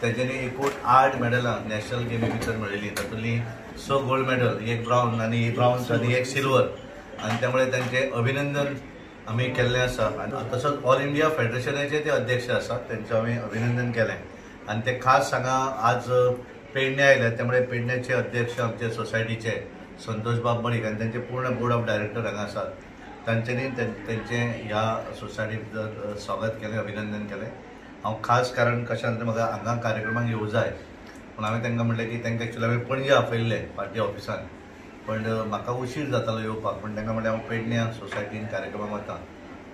तेच्यानी एकूण 8 मेडलां नॅशनल गेमी भितर मेळिल्लीं, तातूंतली 6 गोल्ड मेडल, 1 ब्राउन आनी 1 सिल्वर, आनी त्यामुळे त्यांचे अभिनंदन आमी केल्लें आसा. आनी तसोच ऑल इंडिया फेडरेशनाचे ते अध्यक्ष आसात, तेंचें आमी अभिनंदन केलें. आनी ते खास हांगा आज पेडणे आयले, त्यामुळे पेडण्याचे अध्यक्ष आमचे सोसायटीचे संतोष बाब मणिक आनी तेंचे पूर्ण बोर्ड ऑफ डायरेक्टर हांगा आसात. तांच्यांनी तेंचें ह्या सोसायटी भितर स्वागत केलें, अभिनंदन केलें. हांव खास कारण कशें म्हाका हांगा कार्यक्रमाक येवं जाय, पूण हांवें तांकां म्हणलें की तांकां एक्चुअली हांवें पणजे आपयल्ले पार्टी ऑफिसान, पण म्हाका उशीर जातालो येवपाक. पण तांकां म्हणलें हांव पेडण्या सोसायटीन कार्यक्रमाक वता,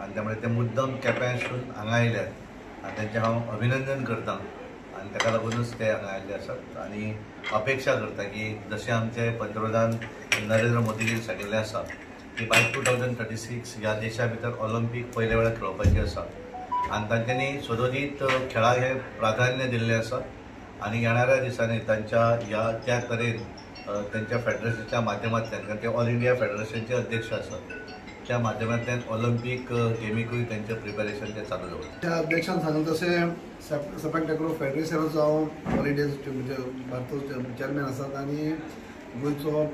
आनी त्यामुळे ते मुद्दम केप्यांसून हांगा आयल्यात आनी तेंचें हांव अभिनंदन करता. आनी ताका लागूनच ते हांगा आयिल्ले आसात. आनी अपेक्षा करता की जशें आमचे पंतप्रधान नरेंद्र मोदीजीन सांगिल्लें आसा की बाय 2036 ह्या देशा भितर ऑलिंपीक पयले वेळार खेळोवपाची आसा, आनी तांच्यांनी सदोदीत खेळाक हें प्राधान्य दिल्लें आसा. आनी येणाऱ्या दिसांनी त्या तरेन त्यांच्या फेडरेशनच्या माध्यमांतल्यान, कारण ते ऑल इंडिया फेडरेशनचे अध्यक्ष आसात, त्या माध्यमांतल्यान ऑलिंपीक गेमीकूय तेंचें प्रिपरेशन ते चालू दवरता. त्या अध्यक्षान सांगलें तशें सपाक टॅक्रो फेडरेशनाचो हांव ऑल इंडिया म्हणजे भारताचो चेअरमॅन आसात. आनी गोंयचो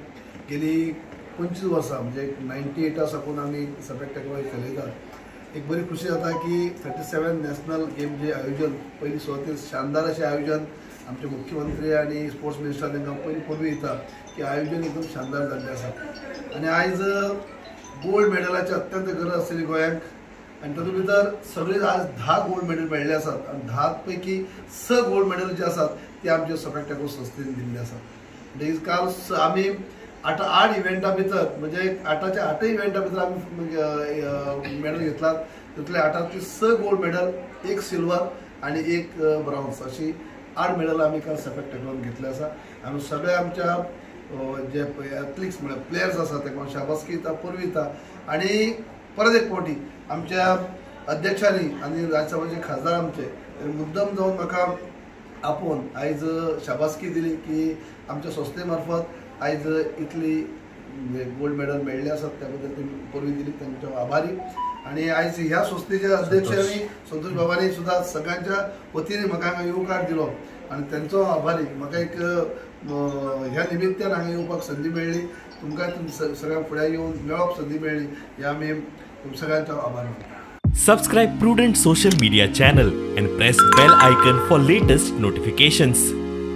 गेली 25 वर्सां म्हणजे 98 साकून आमी सपाक टॅक्रो चलयतात. एक बरी खुशी जाता की 37 नॅशनल गेम जे आयोजन पयलीं सुवातेर शानदार अशें आयोजन आमचे मुख्यमंत्री आणि स्पोर्ट्स मिनिस्टर तांकां पयलीं परबी येता की आयोजन एकदम शानदार जाल्लें आसा. आनी आयज गोल्ड मेडलाची अत्यंत गरज आसतली गोंयांक, आनी तातूंत भितर सगळे आज 10 गोल्ड मेडल मेळिल्ले आसात. आनी 10 पैकी 6 गोल्ड मेडल जे आसात ते आमच्या सपाक टॅक्रो संस्थेन दिल्ले आसात. म्हणजे काल आमी 8 इव्हेंटा भितर म्हणजे 8च्या 8 इव्हेंटा भितर आमी मेडल घेतलात. तितले 8तली 6 गोल्ड मेडल, 1 सिल्वर आनी 1 ब्राउन्स अशी 8 मेडल आमी काल सपाक टॅक्रोन घेतले आसा. आमी सगळे आमच्या जे एथलीट्स म्हणजे प्लेयर्स आसात तांकां शाबासकी दिता, परबी दिता. आनी परत एक फावटी आमच्या अध्यक्षांनी आनी राज्यसभेचे खासदार आमचे मुद्दम जावन म्हाका आपोवन आयज शाबासकी दिली की आमच्या संस्थे मार्फत आयज इतली गोल्ड मेडल मेळ्ळे आसात, त्या बद्दल तेमी परबी दिली, तांचो आभारी. आणि आयज ह्या संस्थेच्या अध्यक्षांनी संतोष बाबांनी सुद्धा सगळ्यांच्या वतीने म्हाका येवकार दिलो आणि त्यांचो आभारी. म्हाका एक ह्या निमित्तान हांगा येवपाक संदी मेळ्ळी, तुमकां सगळ्यांक फुड्यान येवन मेळप संदी मेळ्ळी, हे आमी सगळ्यांचो आभार मानता. Subscribe Prudent social media channel and press bell icon for latest notifications.